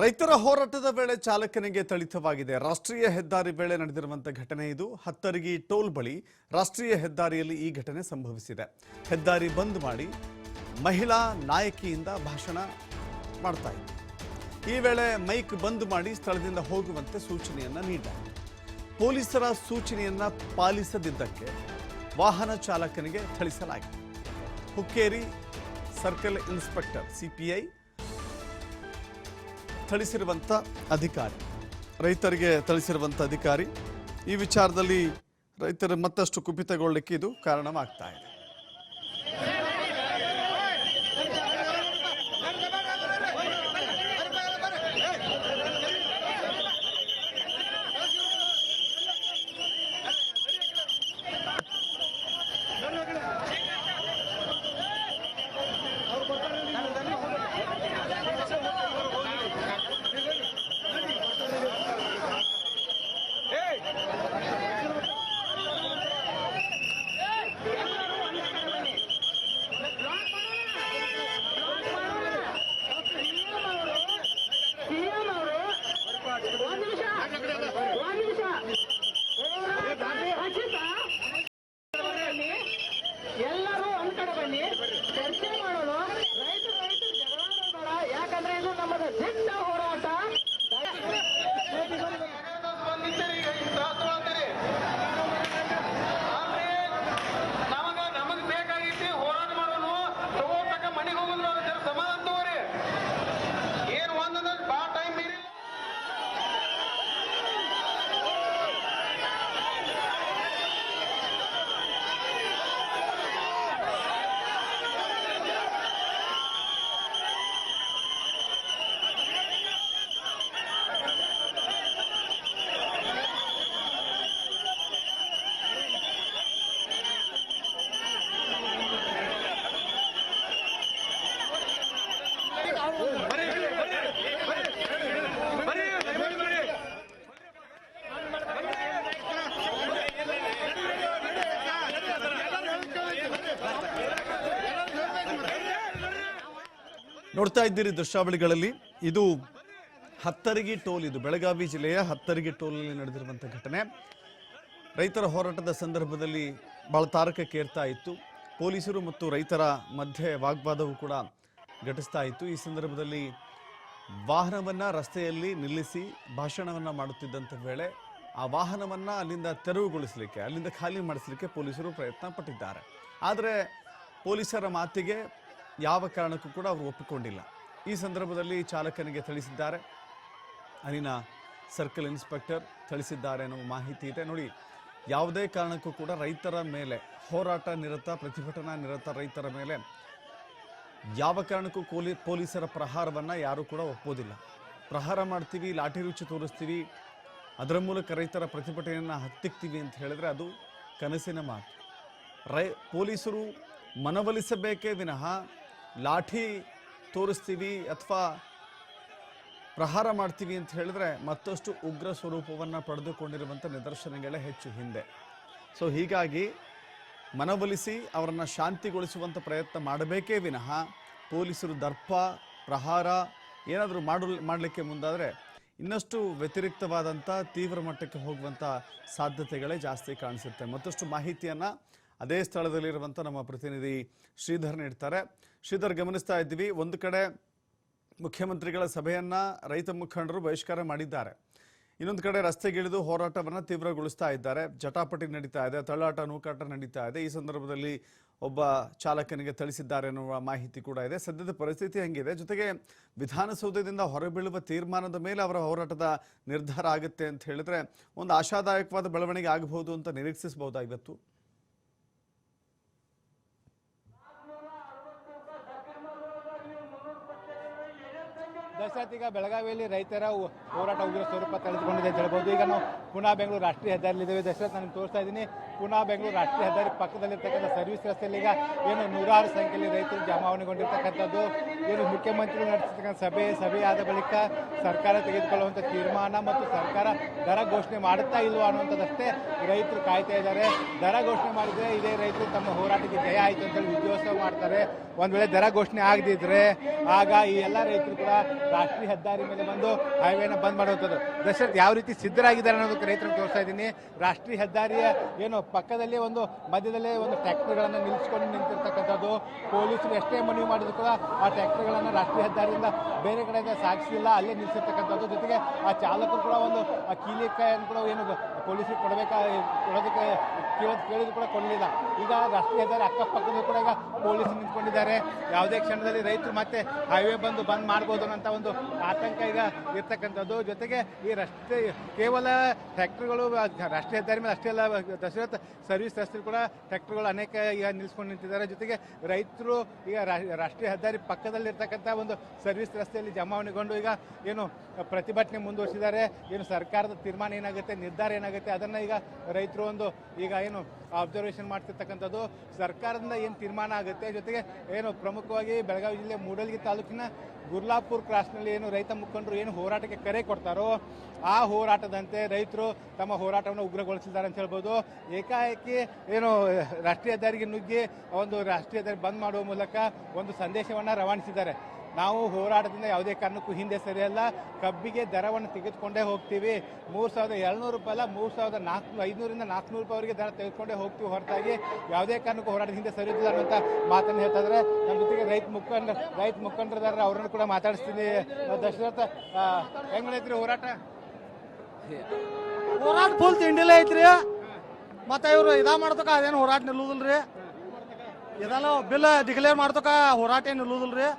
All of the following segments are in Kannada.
ರೈತರ ಹೋರಾಟದ ವೇಳೆ ಚಾಲಕನಿಗೆ ಥಳಿತವಾಗಿದೆ. ರಾಷ್ಟ್ರೀಯ ಹೆದ್ದಾರಿ ವೇಳೆ ನಡೆದಿರುವಂತಹ ಘಟನೆ ಇದು. ಹತ್ತರಗಿ ಟೋಲ್ ಬಳಿ ರಾಷ್ಟ್ರೀಯ ಹೆದ್ದಾರಿಯಲ್ಲಿ ಈ ಘಟನೆ ಸಂಭವಿಸಿದೆ. ಹೆದ್ದಾರಿ ಬಂದ್ ಮಾಡಿ ಮಹಿಳಾ ನಾಯಕಿಯಿಂದ ಭಾಷಣ ಮಾಡ್ತಾ ಇತ್ತು. ಈ ವೇಳೆ ಮೈಕ್ ಬಂದ್ ಮಾಡಿ ಸ್ಥಳದಿಂದ ಹೋಗುವಂತೆ ಸೂಚನೆಯನ್ನ ನೀಡಲಾಯಿತು. ಪೊಲೀಸರ ಸೂಚನೆಯನ್ನ ಪಾಲಿಸದಿದ್ದಕ್ಕೆ ವಾಹನ ಚಾಲಕನಿಗೆ ಥಳಿಸಲಾಗಿದೆ. ಹುಕ್ಕೇರಿ ಸರ್ಕಲ್ ಇನ್ಸ್ಪೆಕ್ಟರ್ ಸಿಪಿಐ ಥಳಿಸಿರುವಂಥ ಅಧಿಕಾರಿ, ರೈತರಿಗೆ ಥಳಿಸಿರುವಂಥ ಅಧಿಕಾರಿ. ಈ ವಿಚಾರದಲ್ಲಿ ರೈತರು ಮತ್ತಷ್ಟು ಕುಪಿತಗೊಳ್ಳಲಿಕ್ಕೆ ಇದು ಕಾರಣವಾಗ್ತಾ ಇದೆ. ಎಲ್ಲರೂ ಒಂದ್ ಕಡೆ ಬನ್ನಿ, ಚರ್ಚೆ ಮಾಡೋಣ. ರೈತರು ಜಗಳ ಯಾಕಂದ್ರೆ ಇದು ನಮ್ಮದು ದಿಟ್ಟ ಹೋರಾಟ. ನಮಗ್ ಬೇಕಾಗಿತ್ತು ಹೋರಾಟ ಮಾಡೋನು ತಗೋತಕ್ಕ ಮನೆಗೆ ಹೋಗುದು ಸಮಾಧಾನ ತಗೋರಿ. ಏನ್ ಒಂದ ಬಾ ಟೈಮ್ ಮೀರಿ ನೋಡ್ತಾ ಇದ್ದೀರಿ ದೃಶ್ಯಾವಳಿಗಳಲ್ಲಿ. ಇದು ಹತ್ತರಗಿ ಟೋಲ್, ಇದು ಬೆಳಗಾವಿ ಜಿಲ್ಲೆಯ ಹತ್ತರಗಿ ಟೋಲ್ನಲ್ಲಿ ನಡೆದಿರುವಂಥ ಘಟನೆ. ರೈತರ ಹೋರಾಟದ ಸಂದರ್ಭದಲ್ಲಿ ಬಹಳ ತಾರಕಕ್ಕೇರ್ತಾ ಇತ್ತು. ಪೊಲೀಸರು ಮತ್ತು ರೈತರ ಮಧ್ಯೆ ವಾಗ್ವಾದವೂ ಕೂಡ ಘಟಿಸ್ತಾ ಇತ್ತು. ಈ ಸಂದರ್ಭದಲ್ಲಿ ವಾಹನವನ್ನು ರಸ್ತೆಯಲ್ಲಿ ನಿಲ್ಲಿಸಿ ಭಾಷಣವನ್ನು ಮಾಡುತ್ತಿದ್ದಂಥ ವೇಳೆ ಆ ವಾಹನವನ್ನು ಅಲ್ಲಿಂದ ತೆರವುಗೊಳಿಸಲಿಕ್ಕೆ, ಅಲ್ಲಿಂದ ಖಾಲಿ ಮಾಡಿಸಲಿಕ್ಕೆ ಪೊಲೀಸರು ಪ್ರಯತ್ನ ಪಟ್ಟಿದ್ದಾರೆ. ಆದರೆ ಪೊಲೀಸರ ಮಾತಿಗೆ ಯಾವ ಕಾರಣಕ್ಕೂ ಕೂಡ ಅವರು ಒಪ್ಪಿಕೊಂಡಿಲ್ಲ. ಈ ಸಂದರ್ಭದಲ್ಲಿ ಚಾಲಕನಿಗೆ ಥಳಿಸಿದ್ದಾರೆ. ಅಲ್ಲಿನ ಸರ್ಕಲ್ ಇನ್ಸ್ಪೆಕ್ಟರ್ ಥಳಿಸಿದ್ದಾರೆ ಅನ್ನೋ ಮಾಹಿತಿ ಇದೆ. ನೋಡಿ, ಯಾವುದೇ ಕಾರಣಕ್ಕೂ ಕೂಡ ರೈತರ ಮೇಲೆ, ಹೋರಾಟ ನಿರತ, ಪ್ರತಿಭಟನಾ ನಿರತ ರೈತರ ಮೇಲೆ ಯಾವ ಕಾರಣಕ್ಕೂ ಪೊಲೀಸರ ಪ್ರಹಾರವನ್ನು ಯಾರೂ ಕೂಡ ಒಪ್ಪೋದಿಲ್ಲ. ಪ್ರಹಾರ ಮಾಡ್ತೀವಿ, ಲಾಠಿ ರುಚಿ ತೋರಿಸ್ತೀವಿ, ಅದರ ಮೂಲಕ ರೈತರ ಪ್ರತಿಭಟನೆಯನ್ನು ಹತ್ತಿಕ್ತೀವಿ ಅಂತ ಹೇಳಿದ್ರೆ ಅದು ಕನಸಿನ ಮಾತು. ಪೊಲೀಸರು ಮನವೊಲಿಸಬೇಕೇ ವಿನಃ ಲಾಠಿ ತೋರಿಸ್ತೀವಿ ಅಥವಾ ಪ್ರಹಾರ ಮಾಡ್ತೀವಿ ಅಂತ ಹೇಳಿದ್ರೆ ಮತ್ತಷ್ಟು ಉಗ್ರ ಸ್ವರೂಪವನ್ನು ಪಡೆದುಕೊಂಡಿರುವಂಥ ನಿದರ್ಶನಗಳೇ ಹೆಚ್ಚು ಹಿಂದೆ. ಸೊ ಹೀಗಾಗಿ ಮನವೊಲಿಸಿ ಅವರನ್ನು ಶಾಂತಿಗೊಳಿಸುವಂಥ ಪ್ರಯತ್ನ ಮಾಡಬೇಕೇ ವಿನಃ ಪೊಲೀಸರು ದರ್ಪ, ಪ್ರಹಾರ ಏನಾದರೂ ಮಾಡಲಿಕ್ಕೆ ಮುಂದಾದರೆ ಇನ್ನಷ್ಟು ವ್ಯತಿರಿಕ್ತವಾದಂಥ ತೀವ್ರ ಮಟ್ಟಕ್ಕೆ ಹೋಗುವಂಥ ಸಾಧ್ಯತೆಗಳೇ ಜಾಸ್ತಿ ಕಾಣಿಸುತ್ತೆ. ಮತ್ತಷ್ಟು ಮಾಹಿತಿಯನ್ನು ಅದೇ ಸ್ಥಳದಲ್ಲಿರುವಂಥ ನಮ್ಮ ಪ್ರತಿನಿಧಿ ಶ್ರೀಧರ್ ನೀಡ್ತಾರೆ. ಶ್ರೀಧರ್, ಗಮನಿಸ್ತಾ ಇದ್ದೀವಿ, ಒಂದು ಕಡೆ ಮುಖ್ಯಮಂತ್ರಿಗಳ ಸಭೆಯನ್ನು ರೈತ ಮುಖಂಡರು ಬಹಿಷ್ಕಾರ ಮಾಡಿದ್ದಾರೆ, ಇನ್ನೊಂದು ಕಡೆ ರಸ್ತೆಗಿಳಿದು ಹೋರಾಟವನ್ನು ತೀವ್ರಗೊಳಿಸ್ತಾ ಇದ್ದಾರೆ. ಜಟಾಪಟಿ ನಡೀತಾ ಇದೆ, ತಳ್ಳಾಟ ನೂಕಾಟ ನಡೀತಾ ಇದೆ. ಈ ಸಂದರ್ಭದಲ್ಲಿ ಒಬ್ಬ ಚಾಲಕನಿಗೆ ಥಳಿಸಿದ್ದಾರೆ ಎನ್ನುವ ಮಾಹಿತಿ ಕೂಡ ಇದೆ. ಸದ್ಯದ ಪರಿಸ್ಥಿತಿ ಹಂಗಿದೆ. ಜೊತೆಗೆ ವಿಧಾನಸೌಧದಿಂದ ಹೊರಬೀಳುವ ತೀರ್ಮಾನದ ಮೇಲೆ ಅವರ ಹೋರಾಟದ ನಿರ್ಧಾರ ಆಗುತ್ತೆ ಅಂತ ಹೇಳಿದ್ರೆ ಒಂದು ಆಶಾದಾಯಕವಾದ ಬೆಳವಣಿಗೆ ಆಗಬಹುದು ಅಂತ ನಿರೀಕ್ಷಿಸಬಹುದಾ ಇವತ್ತು? ದಶರಥ್, ಈಗ ಬೆಳಗಾವಿಯಲ್ಲಿ ರೈತರ ಹೋರಾಟ ಉಗ್ರ ಸ್ವರೂಪ ತಳೆದುಕೊಂಡಿದೆ ಅಂತ ಹೇಳ್ಬೋದು. ಈಗ ನಾವು ಪುನಾ ಬೆಂಗಳೂರು ರಾಷ್ಟ್ರೀಯ ಹೆದ್ದಾರಿಲಿದ್ದೇವೆ. ದಶರಥ್, ನಾನು ತೋರಿಸ್ತಾ ಇದ್ದೀನಿ, ಪುನಾ ಬೆಂಗಳೂರು ರಾಷ್ಟ್ರೀಯ ಹೆದ್ದಾರಿ ಪಕ್ಕದಲ್ಲಿರ್ತಕ್ಕಂಥ ಸರ್ವಿಸ್ ರಸ್ತೆಯಲ್ಲಿ ಈಗ ಏನು ನೂರಾರು ಸಂಖ್ಯೆಯಲ್ಲಿ ರೈತರು ಜಮಾವಣೆಗೊಂಡಿರ್ತಕ್ಕಂಥದ್ದು, ಏನು ಮುಖ್ಯಮಂತ್ರಿಗಳು ನಡೆಸಿರ್ತಕ್ಕಂಥ ಸಭೆ ಆದ ಬಳಿಕ ಸರ್ಕಾರ ತೆಗೆದುಕೊಳ್ಳುವಂಥ ತೀರ್ಮಾನ ಮತ್ತು ಸರ್ಕಾರ ದರ ಘೋಷಣೆ ಮಾಡುತ್ತಾ ಇಲ್ವಾ ಅನ್ನುವಂಥದ್ದಷ್ಟೇ ರೈತರು ಕಾಯ್ತಾ ಇದ್ದಾರೆ. ದರ ಘೋಷಣೆ ಮಾಡಿದರೆ ಇದೇ ರೈತರು ತಮ್ಮ ಹೋರಾಟಕ್ಕೆ ಜಯ ಆಯಿತು ಅಂತೇಳಿ ವಿಜಯೋತ್ಸವ ಮಾಡ್ತಾರೆ. ಒಂದು ವೇಳೆ ದರ ಘೋಷಣೆ ಆಗದಿದ್ರೆ ಆಗ ಈ ಎಲ್ಲ ರೈತರು ಕೂಡ ರಾಷ್ಟ್ರೀಯ ಹೆದ್ದಾರಿ ಮೇಲೆ ಬಂದು ಹೈವೇನ ಬಂದ್ ಮಾಡುವಂಥದ್ದು. ದಶರಥ್ ಯಾವ ರೀತಿ ಸಿದ್ಧರಾಗಿದ್ದಾರೆ ಅನ್ನೋದಕ್ಕೆ ರೈತರನ್ನು ತೋರಿಸ್ತಾ ಇದ್ದೀನಿ. ರಾಷ್ಟ್ರೀಯ ಹೆದ್ದಾರಿಯ ಏನು ಪಕ್ಕದಲ್ಲಿ ಒಂದು ಮಧ್ಯದಲ್ಲೇ ಒಂದು ಟ್ರ್ಯಾಕ್ಟರ್ಗಳನ್ನು ನಿಲ್ಲಿಸ್ಕೊಂಡು ನಿಂತಿರ್ತಕ್ಕಂಥದ್ದು. ಪೊಲೀಸರು ಎಷ್ಟೇ ಮನವಿ ಮಾಡಿದ್ರು ಕೂಡ ಆ ಟ್ರ್ಯಾಕ್ಟರ್ಗಳನ್ನು ರಾಷ್ಟ್ರೀಯ ಹೆದ್ದಾರಿಯಿಂದ ಬೇರೆ ಕಡೆಗೆ ಸಾಗಿಸಿಲ್ಲ, ಅಲ್ಲೇ ನಿಲ್ಲಿಸಿರ್ತಕ್ಕಂಥದ್ದು. ಜೊತೆಗೆ ಆ ಚಾಲಕರು ಕೂಡ ಒಂದು ಆ ಕೀಲಿಕಾಯನ್ನು ಕೂಡ ಏನು ಪೊಲೀಸರಿಗೆ ಕೊಡೋದಕ್ಕೆ ಕೇಳಿದ್ರು ಕೂಡ ಕೊಡಲಿಲ್ಲ. ಈಗ ರಾಷ್ಟ್ರೀಯ ಹೆದ್ದಾರಿ ಅಕ್ಕಪಕ್ಕದಲ್ಲೂ ಕೂಡ ಈಗ ಪೊಲೀಸರು ನಿಂತ್ಕೊಂಡಿದ್ದಾರೆ. ಯಾವುದೇ ಕ್ಷಣದಲ್ಲಿ ರೈತರು ಮತ್ತೆ ಹೈವೇ ಬಂದ್ ಮಾಡ್ಬೋದು ಅನ್ನೋ ಒಂದು ಆತಂಕ ಈಗ ಇರ್ತಕ್ಕಂಥದ್ದು. ಜೊತೆಗೆ ಈ ರಸ್ತೆ ಕೇವಲ ಟ್ರ್ಯಾಕ್ಟರ್ಗಳು ರಾಷ್ಟ್ರೀಯ ಹೆದ್ದಾರಿ ಮೇಲೆ ಅಷ್ಟೇ ಅಲ್ಲ, ದಶರಥ್ ಸರ್ವಿಸ್ ರಸ್ತೆ ಕೂಡ ಟ್ರ್ಯಾಕ್ಟರ್ಗಳು ಅನೇಕ ಈಗ ನಿಲ್ಲಿಸ್ಕೊಂಡು ನಿಂತಿದ್ದಾರೆ. ಜೊತೆಗೆ ರೈತರು ಈಗ ರಾಷ್ಟ್ರೀಯ ಹೆದ್ದಾರಿ ಪಕ್ಕದಲ್ಲಿರ್ತಕ್ಕಂಥ ಒಂದು ಸರ್ವಿಸ್ ರಸ್ತೆಯಲ್ಲಿ ಜಮಾವಣೆಗೊಂಡು ಈಗ ಏನು ಪ್ರತಿಭಟನೆ ಮುಂದುವರಿಸಿದ್ದಾರೆ. ಏನು ಸರ್ಕಾರದ ತೀರ್ಮಾನ ಏನಾಗುತ್ತೆ, ನಿರ್ಧಾರ ಏನಾಗುತ್ತೆ ಅದನ್ನು ಈಗ ರೈತರು ಒಂದು ಈಗ ಏನು ಅಬ್ಸರ್ವೇಷನ್ ಮಾಡ್ತಿರ್ತಕ್ಕಂಥದ್ದು. ಸರ್ಕಾರದಿಂದ ಏನು ತೀರ್ಮಾನ ಆಗುತ್ತೆ, ಜೊತೆಗೆ ಏನು ಪ್ರಮುಖವಾಗಿ ಬೆಳಗಾವಿ ಜಿಲ್ಲೆ ಮೂಡಲಗಿ ತಾಲೂಕಿನ ಗುರ್ಲಾಪುರ್ ಕ್ರಾಸ್ನಲ್ಲಿ ಏನು ರೈತ ಮುಖಂಡರು ಏನು ಹೋರಾಟಕ್ಕೆ ಕರೆ ಕೊಡ್ತಾರೋ ಆ ಹೋರಾಟದಂತೆ ರೈತರು ತಮ್ಮ ಹೋರಾಟವನ್ನು ಉಗ್ರಗೊಳಿಸಿದ್ದಾರೆ ಅಂತ ಹೇಳ್ಬೋದು. ಏಕಾಏಕಿ ಏನು ರಾಷ್ಟ್ರೀಯ ಹೆದ್ದಾರಿಗೆ ನುಗ್ಗಿ ಒಂದು ರಾಷ್ಟ್ರೀಯ ಹೆದ್ದಾರಿ ಬಂದ್ ಮಾಡುವ ಮೂಲಕ ಒಂದು ಸಂದೇಶವನ್ನು ರವಾನಿಸಿದ್ದಾರೆ. ನಾವು ಹೋರಾಟದಿಂದ ಯಾವುದೇ ಕಾರಣಕ್ಕೂ ಹಿಂದೆ ಸರಿಯಲ್ಲ, ಕಬ್ಬಿಗೆ ದರವನ್ನು ತೆಗೆದುಕೊಂಡೇ ಹೋಗ್ತೀವಿ. 3,200 ರೂಪಾಯಿ ಅಲ್ಲ, 3,500ರಿಂದ 400 ರೂಪಾಯಿವರೆಗೆ ದರ ತೆಗೆದುಕೊಂಡೇ ಹೋಗ್ತೀವಿ, ಹೊರತಾಗಿ ಯಾವುದೇ ಕಾರಣಕ್ಕೂ ಹೋರಾಟದ ಹಿಂದೆ ಸರಿಯಿಲ್ಲ ಅನ್ನೋಂಥ ಮಾತನ್ನು ಹೇಳ್ತಾ ಇದ್ದಾರೆ. ನಮ್ಮ ಜೊತೆಗೆ ರೈತ ಮುಖಂಡರಿದ್ದಾರೆ, ಅವರನ್ನು ಕೂಡ ಮಾತಾಡಿಸ್ತೀನಿ. ದಶರಥ, ಹೆಂಗ್ ನಡೀತ್ರಿ ಹೋರಾಟ? ಹೋರಾಟ ಫುಲ್ ತಿಂಡಿಲೇ ಐತ್ರಿ. ಮತ್ತೆ ಇವ್ರು ಮಾಡ್ತಕ ಅದೇನು ಹೋರಾಟ ನಿಲ್ಲುದಿಲ್ರಿ. ಇದೆಲ್ಲ ಬಿಲ್ ಡಿಕ್ಲೇರ್ ಮಾಡ್ತಕ ಹೋರಾಟ ಏನು ನಿಲ್ಲುದಿಲ್ರಿ.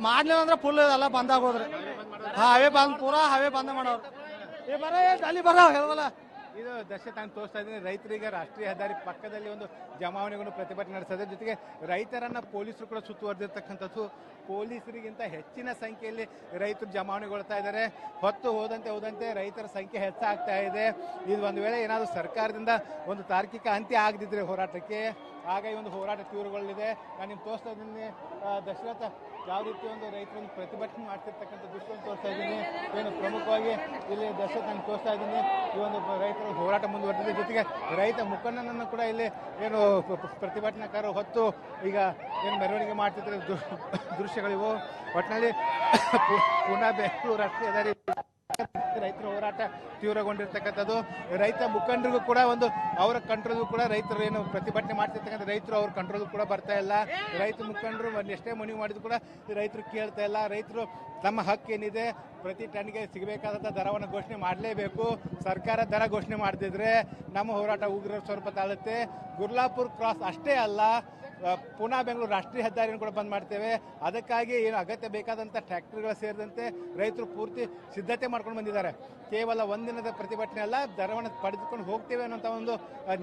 ಮಾಡ್ಲಿಲ್ಲ ಅಂದ್ರೆ ಫುಲ್ ಎಲ್ಲ ಬಂದ್ ಆಗೋದ್ರಿ. ಹವೆ ಬಂದ್ ಪೂರಾ ಹವೆ ಬಂದ್ ಮಾಡೋರು. ಅಲ್ಲಿ ಬರ ಹೇಳವಲ್ಲ. ಇದು ದಶರಥ ನಾನು ತೋರಿಸ್ತಾ ಇದ್ದೀನಿ. ರೈತರಿಗೆ ರಾಷ್ಟ್ರೀಯ ಹೆದ್ದಾರಿ ಪಕ್ಕದಲ್ಲಿ ಒಂದು ಜಮಾವಣೆಗೊಂಡು ಪ್ರತಿಭಟನೆ ನಡೆಸಿದೆ. ಜೊತೆಗೆ ರೈತರನ್ನ ಪೊಲೀಸರು ಕೂಡ ಸುತ್ತುವರೆದಿರ್ತಕ್ಕಂಥದ್ದು. ಪೊಲೀಸರಿಗಿಂತ ಹೆಚ್ಚಿನ ಸಂಖ್ಯೆಯಲ್ಲಿ ರೈತರು ಜಮಾವಣೆಗೊಳ್ತಾ ಇದ್ದಾರೆ. ಹೊತ್ತು ಹೋದಂತೆ ರೈತರ ಸಂಖ್ಯೆ ಹೆಚ್ಚಾಗ್ತಾ ಇದೆ. ಇದು ಒಂದು ವೇಳೆ ಏನಾದರೂ ಸರ್ಕಾರದಿಂದ ಒಂದು ತಾರ್ಕಿಕ ಅಂತ್ಯ ಆಗದಿದ್ರೆ ಹೋರಾಟಕ್ಕೆ, ಆಗ ಈ ಒಂದು ಹೋರಾಟ ತೀವ್ರಗೊಳ್ಳಲಿದೆ. ನಾನು ನಿಮ್ಗೆ ತೋರಿಸ್ತಾ ಇದ್ದೀನಿ ದಶರಥ ಯಾವ ರೀತಿ ಒಂದು ರೈತರನ್ನು ಪ್ರತಿಭಟನೆ ಮಾಡ್ತಿರ್ತಕ್ಕಂಥ ದೃಶ್ಯವನ್ನು ತೋರಿಸ್ತಾ ಇದ್ದೀನಿ. ಏನು ಪ್ರಮುಖವಾಗಿ ಇಲ್ಲಿ ದಶರಥ ನಾನು ತೋರಿಸ್ತಾ ಇದ್ದೀನಿ. ಈ ಒಂದು ರೈತರ ಹೋರಾಟ ಮುಂದುವರೆದಿದೆ. ಜೊತೆಗೆ ರೈತ ಮುಖಂಡನನ್ನು ಕೂಡ ಇಲ್ಲಿ ಏನು ಪ್ರತಿಭಟನಾಕಾರರು ಹೊತ್ತು ಈಗ ಏನು ಮೆರವಣಿಗೆ ಮಾಡ್ತಿದ್ರೆ ದೃಶ್ಯಗಳಿವು. ಒಟ್ಟಿನಲ್ಲಿ ಪುನಃ ಬೆಂಗಳೂರು ರಾಷ್ಟ್ರೀಯ ಹೆದ್ದಾರಿ ರೈತರ ಹೋರಾಟ ತೀವ್ರಗೊಂಡಿರ್ತಕ್ಕಂಥದ್ದು. ರೈತ ಮುಖಂಡರಿಗೂ ಕೂಡ ಒಂದು ಅವರ ಕಂಟ್ರೋಲ್ಗೂ ಕೂಡ ರೈತರು ಏನು ಪ್ರತಿಭಟನೆ ಮಾಡ್ತಿರ್ತಕ್ಕಂಥ ರೈತರು ಅವ್ರ ಕಂಟ್ರೋಲ್ ಕೂಡ ಬರ್ತಾ ಇಲ್ಲ. ರೈತ ಮುಖಂಡರು ಎಷ್ಟೇ ಮನವಿ ಮಾಡಿದ್ರು ಕೂಡ ರೈತರು ಕೇಳ್ತಾ ಇಲ್ಲ. ರೈತರು ತಮ್ಮ ಹಕ್ಕು ಏನಿದೆ ಪ್ರತಿ ಟನ್ಗೆ ಸಿಗಬೇಕಾದಂಥ ದರವನ್ನು ಘೋಷಣೆ ಮಾಡಲೇಬೇಕು. ಸರ್ಕಾರ ದರ ಘೋಷಣೆ ಮಾಡದಿದ್ರೆ ನಮ್ಮ ಹೋರಾಟ ಉಗ್ರ ಸ್ವರೂಪ ತಾಳುತ್ತೆ. ಗುರ್ಲಾಪುರ್ ಕ್ರಾಸ್ ಅಷ್ಟೇ ಅಲ್ಲ, ಪುನಃ ಬೆಂಗಳೂರು ರಾಷ್ಟ್ರೀಯ ಹೆದ್ದಾರಿಯನ್ನು ಕೂಡ ಬಂದ್ ಮಾಡ್ತೇವೆ. ಅದಕ್ಕಾಗಿ ಏನು ಅಗತ್ಯ ಬೇಕಾದಂಥ ಟ್ರ್ಯಾಕ್ಟರ್ಗಳು ಸೇರಿದಂತೆ ರೈತರು ಪೂರ್ತಿ ಸಿದ್ಧತೆ ಮಾಡ್ಕೊಂಡು ಬಂದಿದ್ದಾರೆ. ಕೇವಲ ಒಂದಿನದ ಪ್ರತಿಭಟನೆ ಅಲ್ಲ, ದರವನ್ನು ಪಡೆದುಕೊಂಡು ಹೋಗ್ತೇವೆ ಅನ್ನೋಂಥ ಒಂದು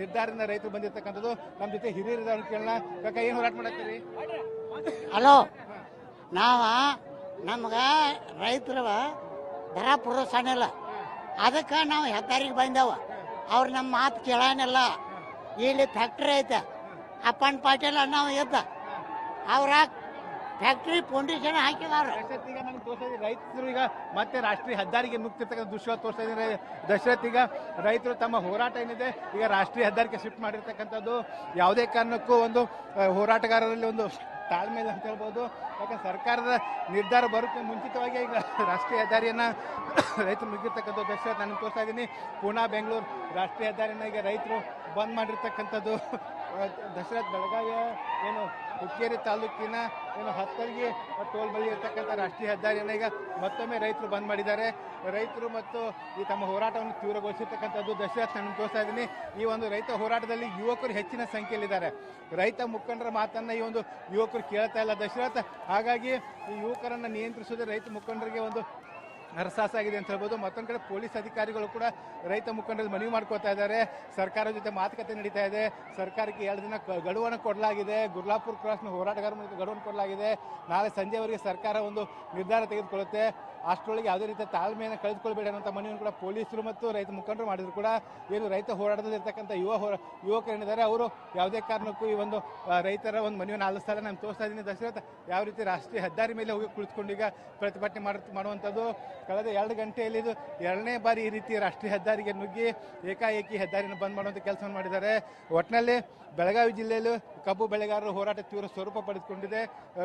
ನಿರ್ಧಾರದಿಂದ ರೈತರು ಬಂದಿರ್ತಕ್ಕಂಥದ್ದು. ನಮ್ಮ ಜೊತೆ ಹಿರಿಯರಿದ್ದಾರೆ ಕೇಳೋಣ. ಕಾಕ, ಏನು ಹೋರಾಟ ಮಾಡತ್ತೀರಿ? ಹಲೋ, ನಮ್ಗೆ ರೈತರ ದರ ಪ್ರೋತ್ಸಾಹನ ಇಲ್ಲ, ಅದಕ್ಕೆ ನಾವು ಹೆದ್ದಾರಿಗೆ ಬಂದೇವ. ಅವ್ರು ನಮ್ಮ ಮಾತು ಕೇಳಾನಿಲ್ಲ. ಇಲ್ಲಿ ಫ್ಯಾಕ್ಟ್ರಿ ಐತೆ, ಅಪ್ಪನ್ ಪಾಟೀಲ್ ನಾವು ಎದ್ದ ಅವ್ರ ಫ್ಯಾಕ್ಟ್ರಿ ಫೌಂಡೇಶನ್ ಹಾಕಿದವ್ರು. ಈಗ ನನಗೆ ತೋರಿಸ್ತಾ ಇದ್ದೀನಿ ರೈತರು ಈಗ ಮತ್ತೆ ರಾಷ್ಟ್ರೀಯ ಹೆದ್ದಾರಿಗೆ ನುಗ್ತಿರ್ತಕ್ಕಂಥ ದೃಶ್ಯ ತೋರಿಸ್ತಾ ಇದ್ದೀನಿ. ದಶರಥ್, ಈಗ ರೈತರು ತಮ್ಮ ಹೋರಾಟ ಏನಿದೆ ಈಗ ರಾಷ್ಟ್ರೀಯ ಹೆದ್ದಾರಿಗೆ ಶಿಫ್ಟ್ ಮಾಡಿರ್ತಕ್ಕಂಥದ್ದು. ಯಾವುದೇ ಕಾರಣಕ್ಕೂ ಒಂದು ಹೋರಾಟಗಾರರಲ್ಲಿ ಒಂದು ತಾಳ್ಮೆ ಇಲ್ಲ ಅಂತ ಹೇಳ್ಬೋದು. ಯಾಕಂದ್ರೆ ಸರ್ಕಾರದ ನಿರ್ಧಾರ ಬರುತ್ತೆ ಮುಂಚಿತವಾಗಿ ಈಗ ರಾಷ್ಟ್ರೀಯ ಹೆದ್ದಾರಿಯನ್ನು ರೈತರು ನುಗ್ಗಿರ್ತಕ್ಕಂಥ ದಶರಥ್ ನಾನು ತೋರಿಸ್ತಾ ಇದ್ದೀನಿ. ಪುನಃ ಬೆಂಗಳೂರು ರಾಷ್ಟ್ರೀಯ ಹೆದ್ದಾರಿಯನ್ನು ಈಗ ರೈತರು ಬಂದ್ ಮಾಡಿರ್ತಕ್ಕಂಥದ್ದು. ದಶರಥ್, ಬೆಳಗಾವಿಯ ಏನು ಹುಕ್ಕೇರಿ ತಾಲೂಕಿನ ಏನು ಹತ್ತರ್ಗಿ ಟೋಲ್ ಬಳಿ ಇರ್ತಕ್ಕಂಥ ರಾಷ್ಟ್ರೀಯ ಹೆದ್ದಾರಿಯನ್ನು ಈಗ ಮತ್ತೊಮ್ಮೆ ರೈತರು ಬಂದ್ ಮಾಡಿದ್ದಾರೆ. ರೈತರು ಮತ್ತು ಈ ತಮ್ಮ ಹೋರಾಟವನ್ನು ತೀವ್ರಗೊಳಿಸಿರ್ತಕ್ಕಂಥದ್ದು. ದಶರಥ್ ನಾನು ತೋರಿಸ್ತಾ ಇದ್ದೀನಿ. ಈ ಒಂದು ರೈತ ಹೋರಾಟದಲ್ಲಿ ಯುವಕರು ಹೆಚ್ಚಿನ ಸಂಖ್ಯೆಯಲ್ಲಿದ್ದಾರೆ. ರೈತ ಮುಖಂಡರ ಮಾತನ್ನು ಈ ಒಂದು ಯುವಕರು ಕೇಳ್ತಾ ಇಲ್ಲ ದಶರಥ್. ಹಾಗಾಗಿ ಈ ಯುವಕರನ್ನು ನಿಯಂತ್ರಿಸೋದೇ ರೈತ ಮುಖಂಡರಿಗೆ ಒಂದು ಹರಸಾಸಾಗಿದೆ ಅಂತ ಹೇಳ್ಬೋದು. ಮತ್ತೊಂದು ಕಡೆ ಪೊಲೀಸ್ ಅಧಿಕಾರಿಗಳು ಕೂಡ ರೈತ ಮುಖಂಡರಲ್ಲಿ ಮನವಿ ಮಾಡ್ಕೋತಾ ಇದ್ದಾರೆ. ಸರ್ಕಾರದ ಜೊತೆ ಮಾತುಕತೆ ನಡೀತಾ ಇದೆ. ಸರ್ಕಾರಕ್ಕೆ 2 ದಿನ ಗಡುವನ್ನು ಕೊಡಲಾಗಿದೆ. ಗುರ್ಲಾಪುರ್ ಕ್ರಾಸ್ನ ಹೋರಾಟಗಾರರ ಗಡುವನ್ನು ಕೊಡಲಾಗಿದೆ. ನಾಳೆ ಸಂಜೆವರೆಗೆ ಸರ್ಕಾರ ಒಂದು ನಿರ್ಧಾರ ತೆಗೆದುಕೊಳ್ಳುತ್ತೆ. ಅಷ್ಟರೊಳಗೆ ಯಾವುದೇ ರೀತಿಯ ತಾಳ್ಮೆಯನ್ನು ಕಳೆದುಕೊಳ್ಬೇಡಿ ಅನ್ನೋಂಥ ಮನವಿಯನ್ನು ಕೂಡ ಪೊಲೀಸರು ಮತ್ತು ರೈತ ಮುಖಂಡರು ಮಾಡಿದ್ರು ಕೂಡ ಏನು ರೈತ ಹೋರಾಟದಲ್ಲಿ ಇರ್ತಕ್ಕಂಥ ಯುವಕರು ಏನಿದ್ದಾರೆ ಅವರು ಯಾವುದೇ ಕಾರಣಕ್ಕೂ ಈ ಒಂದು ರೈತರ ಒಂದು ಮನವಿಯನ್ನು ಆಲಿಸ್ತಾರೆ. ನಾನು ತೋರಿಸ್ತಾ ಇದ್ದೀನಿ ದಶರಥ್ ಯಾವ ರೀತಿ ರಾಷ್ಟ್ರೀಯ ಹೆದ್ದಾರಿ ಮೇಲೆ ಹೋಗಿ ಕುಳಿತುಕೊಂಡು ಈಗ ಪ್ರತಿಭಟನೆ ಮಾಡುವಂಥದ್ದು. ಕಳೆದ 2 ಗಂಟೆಯಲ್ಲಿ ಇದು 2ನೇ ಬಾರಿ ಈ ರೀತಿ ರಾಷ್ಟ್ರೀಯ ಹೆದ್ದಾರಿಗೆ ನುಗ್ಗಿ ಏಕಾಏಕಿ ಹೆದ್ದಾರಿನ ಬಂದ್ ಮಾಡುವಂಥ ಕೆಲಸವನ್ನು ಮಾಡಿದ್ದಾರೆ. ಒಟ್ಟಿನಲ್ಲಿ ಬೆಳಗಾವಿ ಜಿಲ್ಲೆಯಲ್ಲೂ ಕಬ್ಬು ಬೆಳೆಗಾರರ ಹೋರಾಟ ತೀವ್ರ ಸ್ವರೂಪ ಪಡೆದುಕೊಂಡಿದೆ.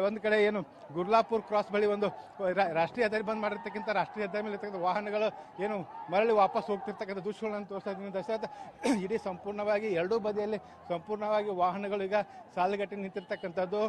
ಒಂದು ಕಡೆ ಏನು ಗುರ್ಲಾಪುರ್ ಕ್ರಾಸ್ ಬಳಿ ಒಂದು ರಾಷ್ಟ್ರೀಯ ಹೆದ್ದಾರಿ ಬಂದ್ ಮಾಡಿರ್ತಕ್ಕಂಥ ರಾಷ್ಟ್ರೀಯ ಹೆದ್ದಾರಿ ಮೇಲೆ ಇರ್ತಕ್ಕಂಥ ವಾಹನಗಳು ಏನು ಮರಳಿ ವಾಪಸ್ ಹೋಗ್ತಿರ್ತಕ್ಕಂಥ ದೃಶ್ಯಗಳನ್ನು ತೋರಿಸ್ತಾ ಇದ್ದೀನಿ ದಶರಥ. ಇಡೀ ಸಂಪೂರ್ಣವಾಗಿ ಎರಡೂ ಬದಿಯಲ್ಲಿ ಸಂಪೂರ್ಣವಾಗಿ ವಾಹನಗಳು ಈಗ ಸಾಲುಗಟ್ಟಿ ನಿಂತಿರ್ತಕ್ಕಂಥದ್ದು.